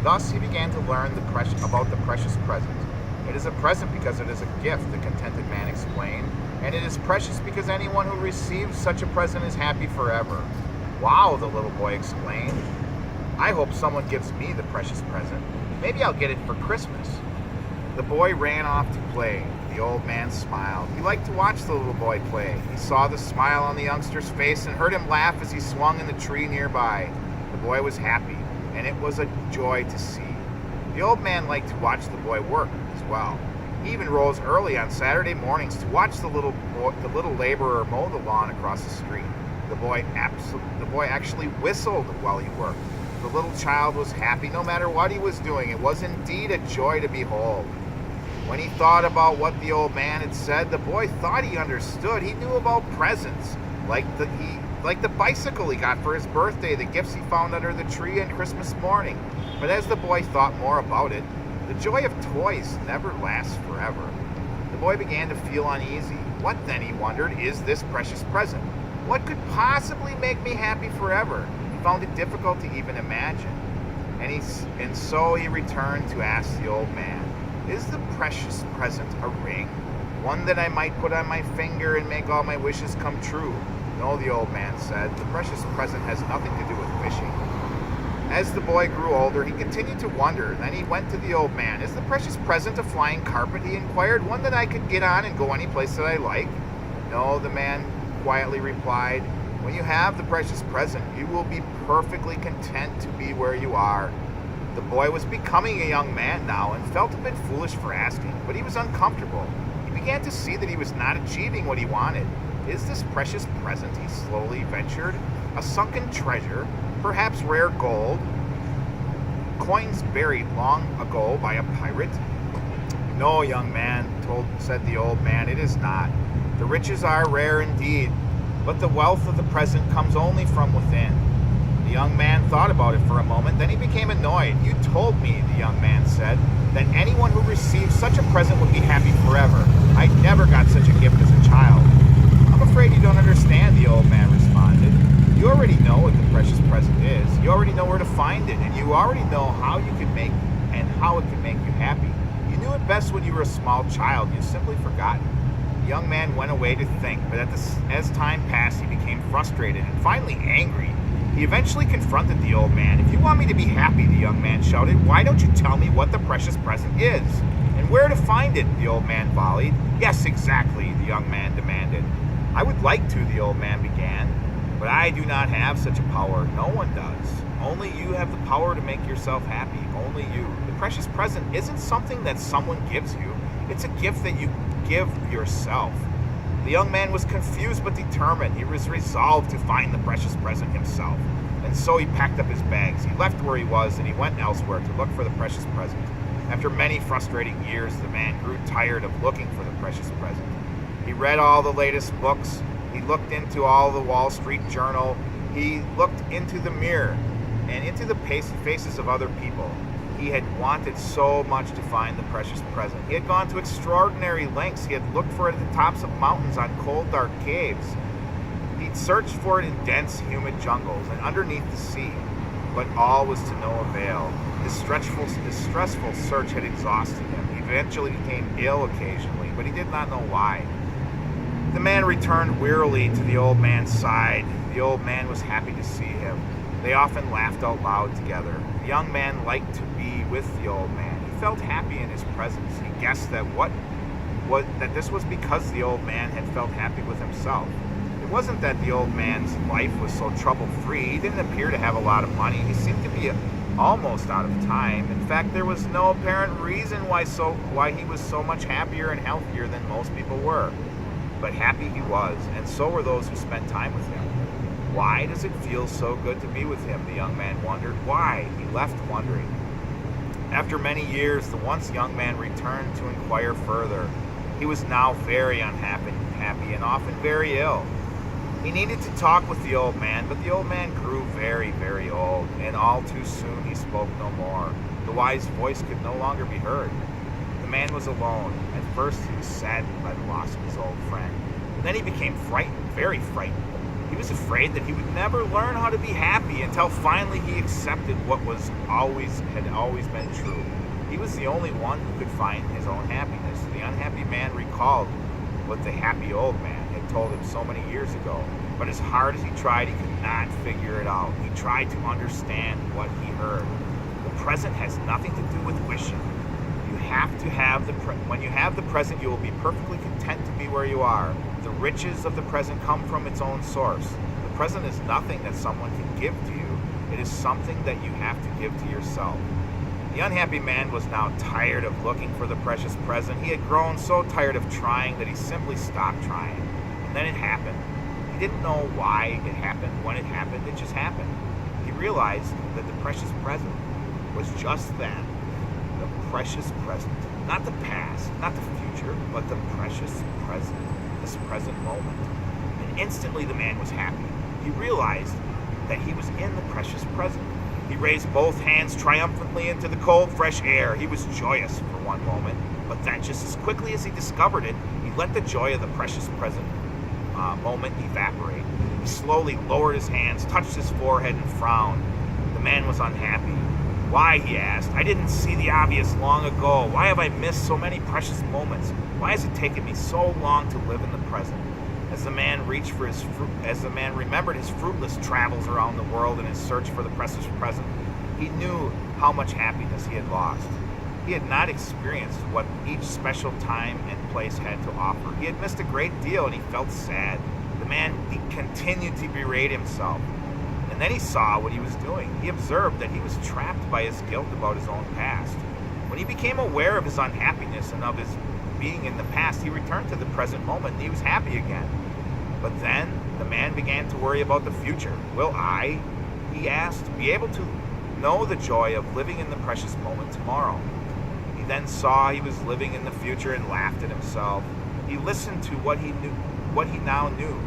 Thus, he began to learn about the precious present. It is a present because it is a gift, the contented man explained, and it is precious because anyone who receives such a present is happy forever. Wow, the little boy exclaimed. I hope someone gives me the precious present. Maybe I'll get it for Christmas. The boy ran off to play. The old man smiled. He liked to watch the little boy play. He saw the smile on the youngster's face and heard him laugh as he swung in the tree nearby. The boy was happy, and it was a joy to see. The old man liked to watch the boy work as well. He even rose early on Saturday mornings to watch the little laborer mow the lawn across the street. The boy actually whistled while he worked. The little child was happy no matter what he was doing. It was indeed a joy to behold. When he thought about what the old man had said, the boy thought he understood. He knew about presents, like the bicycle he got for his birthday, the gifts he found under the tree on Christmas morning. But as the boy thought more about it, the joy of toys never lasts forever. The boy began to feel uneasy. What then, he wondered, is this precious present? What could possibly make me happy forever? He found it difficult to even imagine. And so he returned to ask the old man, is the precious present a ring? One that I might put on my finger and make all my wishes come true? No, the old man said, the precious present has nothing to do with wishing. As the boy grew older, he continued to wonder. Then he went to the old man. Is the precious present a flying carpet, he inquired, one that I could get on and go any place that I like? No, the man quietly replied. When you have the precious present, you will be perfectly content to be where you are. The boy was becoming a young man now and felt a bit foolish for asking, but he was uncomfortable. He began to see that he was not achieving what he wanted. Is this precious present, he slowly ventured, a sunken treasure, perhaps rare gold, coins buried long ago by a pirate? No, young man, said the old man, it is not. The riches are rare indeed, but the wealth of the present comes only from within. The young man thought about it for a moment, then he became annoyed. You told me, the young man said, that anyone who receives such a present would be happy forever. I never got such a gift as a child. I'm afraid you don't understand, the old man responded. You already know what the precious present is. You already know where to find it, and you already know how it can make you happy. You knew it best when you were a small child. You've simply forgotten. The young man went away to think, but as time passed, he became frustrated and finally angry. He eventually confronted the old man. If you want me to be happy, the young man shouted, why don't you tell me what the precious present is? And where to find it, the old man volleyed. Yes, exactly, the young man demanded. I would like to, the old man began, but I do not have such a power. No one does. Only you have the power to make yourself happy. Only you. The precious present isn't something that someone gives you. It's a gift that you give yourself. The young man was confused but determined. He was resolved to find the precious present himself. And so he packed up his bags. He left where he was and he went elsewhere to look for the precious present. After many frustrating years, the man grew tired of looking for the precious present. He read all the latest books. He looked into all the Wall Street Journal. He looked into the mirror and into the faces of other people. He had wanted so much to find the precious present. He had gone to extraordinary lengths. He had looked for it at the tops of mountains, on cold, dark caves. He'd searched for it in dense, humid jungles and underneath the sea. But all was to no avail. His stressful search had exhausted him. He eventually became ill occasionally, but he did not know why. The man returned wearily to the old man's side. The old man was happy to see him. They often laughed out loud together. The young man liked to be with the old man. He felt happy in his presence. He guessed that this was because the old man had felt happy with himself. It wasn't that the old man's life was so trouble-free. He didn't appear to have a lot of money. He seemed to be almost out of time. In fact, there was no apparent reason why he was so much happier and healthier than most people were. But happy he was, and so were those who spent time with him. Why does it feel so good to be with him? The young man wondered. Why? He left wondering. After many years, the once young man returned to inquire further. He was now very unhappy and often very ill. He needed to talk with the old man, but the old man grew very, very old, and all too soon he spoke no more. The wise voice could no longer be heard. The man was alone. At first he was saddened by the loss of his old friend. But then he became frightened, very frightened. He was afraid that he would never learn how to be happy until finally he accepted what had always been true. He was the only one who could find his own happiness. The unhappy man recalled what the happy old man had told him so many years ago. But as hard as he tried, he could not figure it out. He tried to understand what he heard. The present has nothing to do with wishing. You have to have when you have the present, you will be perfectly content to be where you are. The riches of the present come from its own source. The present is nothing that someone can give to you. It is something that you have to give to yourself. The unhappy man was now tired of looking for the precious present. He had grown so tired of trying that he simply stopped trying. And then it happened. He didn't know why it happened. When it happened, it just happened. He realized that the precious present was just that. The precious present. Not the past, not the future, but the precious present. This present moment. And instantly the man was happy. He realized that he was in the precious present. He raised both hands triumphantly into the cold, fresh air. He was joyous for one moment, but then just as quickly as he discovered it, he let the joy of the precious present moment evaporate. He slowly lowered his hands, touched his forehead, and frowned. The man was unhappy. Why, he asked. I didn't see the obvious long ago. Why have I missed so many precious moments? Why has it taken me so long to live in the present? As the man remembered his fruitless travels around the world in his search for the precious present, he knew how much happiness he had lost. He had not experienced what each special time and place had to offer. He had missed a great deal, and he felt sad. The man continued to berate himself. And then he saw what he was doing. He observed that he was trapped by his guilt about his own past. When he became aware of his unhappiness and of his being in the past, he returned to the present moment and he was happy again. But then the man began to worry about the future. Will I, he asked, be able to know the joy of living in the precious moment tomorrow? He then saw he was living in the future and laughed at himself. He listened to what he now knew,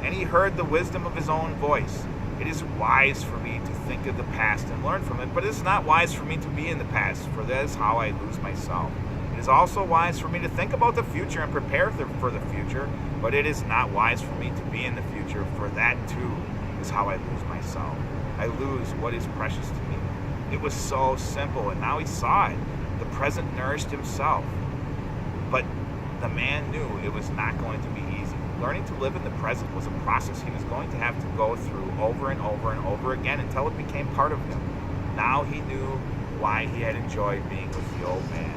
and he heard the wisdom of his own voice. It is wise for me to think of the past and learn from it, but it is not wise for me to be in the past, for that is how I lose myself. It is also wise for me to think about the future and prepare for the future, but it is not wise for me to be in the future, for that too is how I lose myself. I lose what is precious to me. It was so simple, and now he saw it. The present nourished himself. But the man knew it was not going to be easy. Learning to live in the present was a process he was going to have to go through over and over and over again until it became part of him. Now he knew why he had enjoyed being with the old man.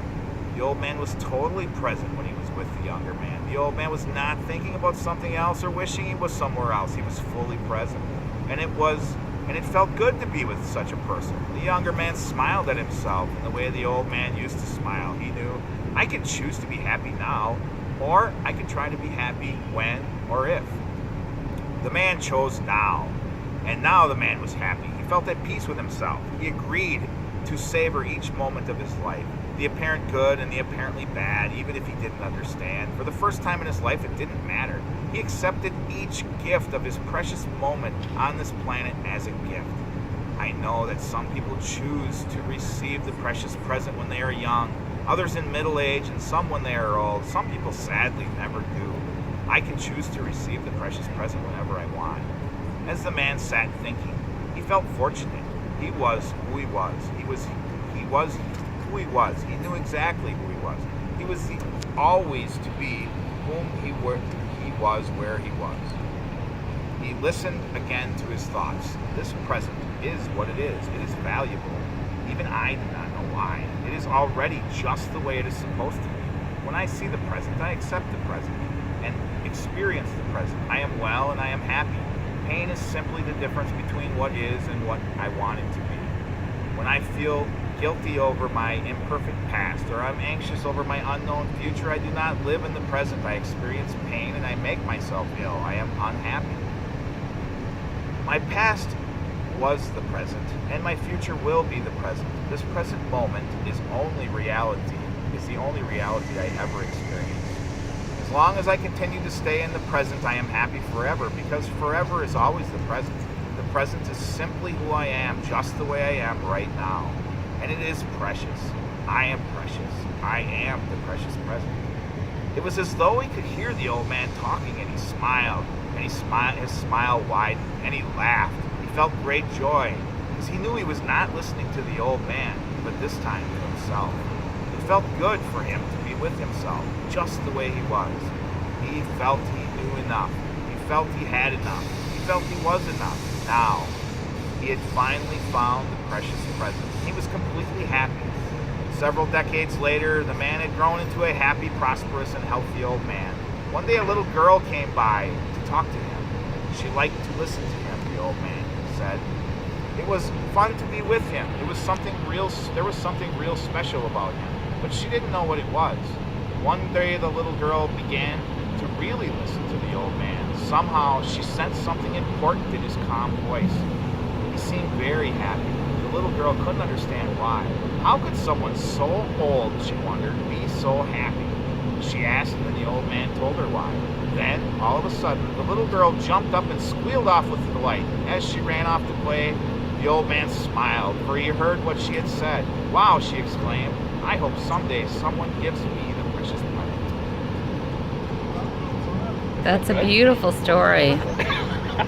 The old man was totally present when he was with the younger man. The old man was not thinking about something else or wishing he was somewhere else. He was fully present. And it felt good to be with such a person. The younger man smiled at himself in the way the old man used to smile. He knew, I can choose to be happy now, or I can try to be happy when or if. The man chose now, and now the man was happy. He felt at peace with himself. He agreed to savor each moment of his life, the apparent good and the apparently bad, even if he didn't understand. For the first time in his life, it didn't matter. He accepted each gift of his precious moment on this planet as a gift. I know that some people choose to receive the precious present when they are young, others in middle age, and some when they are old. Some people sadly never do. I can choose to receive the precious present whenever I want. As the man sat thinking, he felt fortunate. He was who he was. He was who he was. He knew exactly who he was. He was always to be whom he was where he was. He listened again to his thoughts. This present is what it is. It is valuable. Even I do not know why. It is already just the way it is supposed to be. When I see the present, I accept the present and experience the present. I am well and I am happy. Pain is simply the difference between what is and what I want it to be. When I feel guilty over my imperfect past, or I'm anxious over my unknown future, I do not live in the present. I experience pain and I make myself ill. I am unhappy. My past was the present, and my future will be the present. This present moment is the only reality I ever experienced. As long as I continue to stay in the present, I am happy forever, because forever is always the present. The present is simply who I am, just the way I am right now. And it is precious. I am precious. I am the precious present. It was as though he could hear the old man talking, and he smiled, and his smile widened, and he laughed. He felt great joy, because he knew he was not listening to the old man, but this time to himself. It felt good for him to be with himself, just the way he was. He felt he knew enough. He felt he had enough. He felt he was enough. Now, he had finally found the precious present. He was completely happy. Several decades later, the man had grown into a happy, prosperous, and healthy old man. One day a little girl came by to talk to him. She liked to listen to him, the old man said. It was fun to be with him. There was something real special about him, but she didn't know what it was. One day the little girl began to really listen to the old man. Somehow she sensed something important in his calm voice. He seemed very happy. The little girl couldn't understand why. How could someone so old, she wondered, be so happy? She asked, and the old man told her why. Then, all of a sudden, the little girl jumped up and squealed off with delight. As she ran off to play, the old man smiled, for he heard what she had said. "Wow," she exclaimed, "I hope someday someone gives me the precious present." That's a beautiful story.